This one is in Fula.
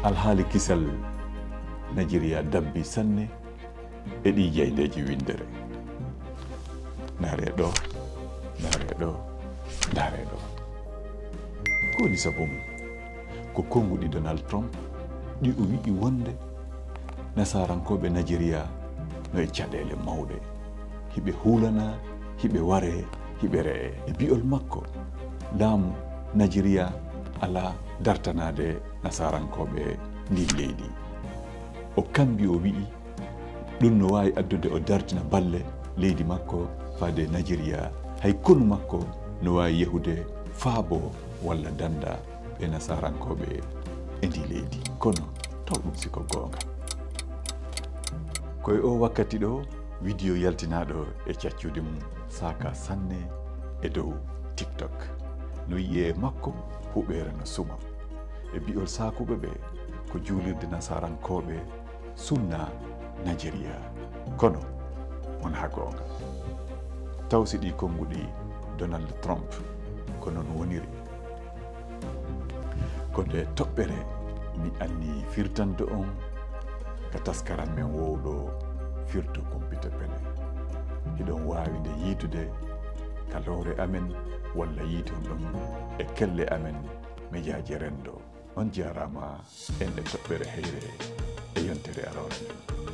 alhaali kisal Nigeria dabbi sanne e ɗi jeydeji windere. Ndaare ɗo, ndaare ɗo, ndaare ɗo. Ko woni sabu mum? Ko konguɗi Donald Trump ɗi o wi'i wonde nasarankoɓe Nigeria no e caɗele mawɗe, hiɓe hulana, hiɓe ware, hiɓe ree. E bi'ol makko laamu Nigeria ala dartanade nasarankoɓe ndi leydi. O kambi o wi'i ɗum no wawi addude o dartina balle leydi makko faade Nigeria, hay konu makko no wawi yehude faabo walla danda ɓe nasarankoɓe e ndi leydi. Kono taw ɗum siko goonga. Koye o wakkati ɗo vidéo yaltinaɗo e caccude mum saka sanne e dow TikTok. No yiye makko huɓere no suma e bi'ol sakuɓe ɓe ko juulirde nasarankoɓe sunna Nigeria. Kono wona goonga. Taw si ɗi konguɗi Donald Trump ko non woniri. Ko nde toɓɓere mi anni firtande on ka taskaran men wowɗo firto kumpita pene. Hiɗon wawi nde yiitude ka lowre amen walla yiiton ɗum e kelle amen médiaji rendo. On jarama en e toɓɓere heyre e yontere arore nden.